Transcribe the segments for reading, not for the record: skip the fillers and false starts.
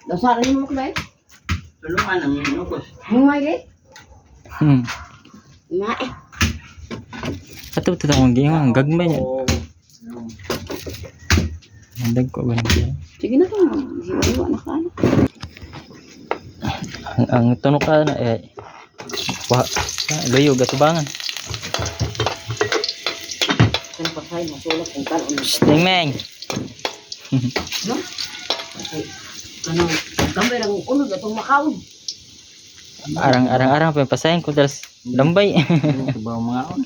Dasaran mo ko ba? Tulungan ang minukos. Humay Hmm. na Ato ito akong gingang. Gagmay niya. Oo. Mandag ko ba niya? sige na to. Siwa na ka. Ang tunok ka na eh. Wah. Luyo. Gatubangan. Kung pasay mo sulok kung karon. Ding Meng. No? Kanang kamay lang unod atong makaon. Arang pa yung pasahin ko. Dalas lambay. Sabaw mga on.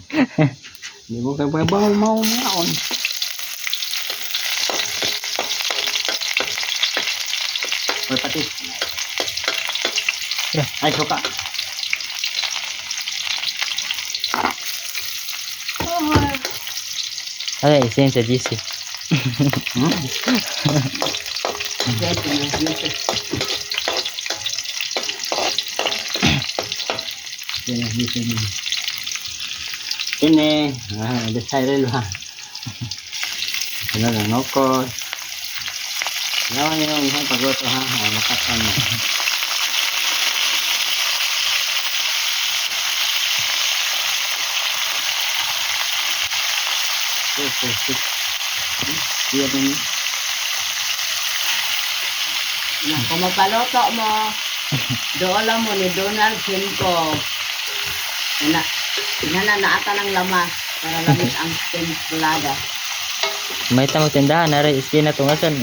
Hindi mo kayo babaw mga on. Ay, pati. Ay, suka. Ay, isin sa GC. Ini, desirable ha. Ano lang, nokos. Naman yun, pagluto ha, makatan mo. Iya din. Na kung mapaloto mo, doola mo ni Donald Cinco. Na ata ng lamas para lamis ang templada. May tamo tindahan. Nara iskina tungasan.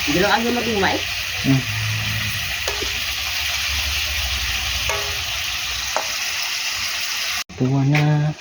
Hindi lang ang maging mais. Tuwa na.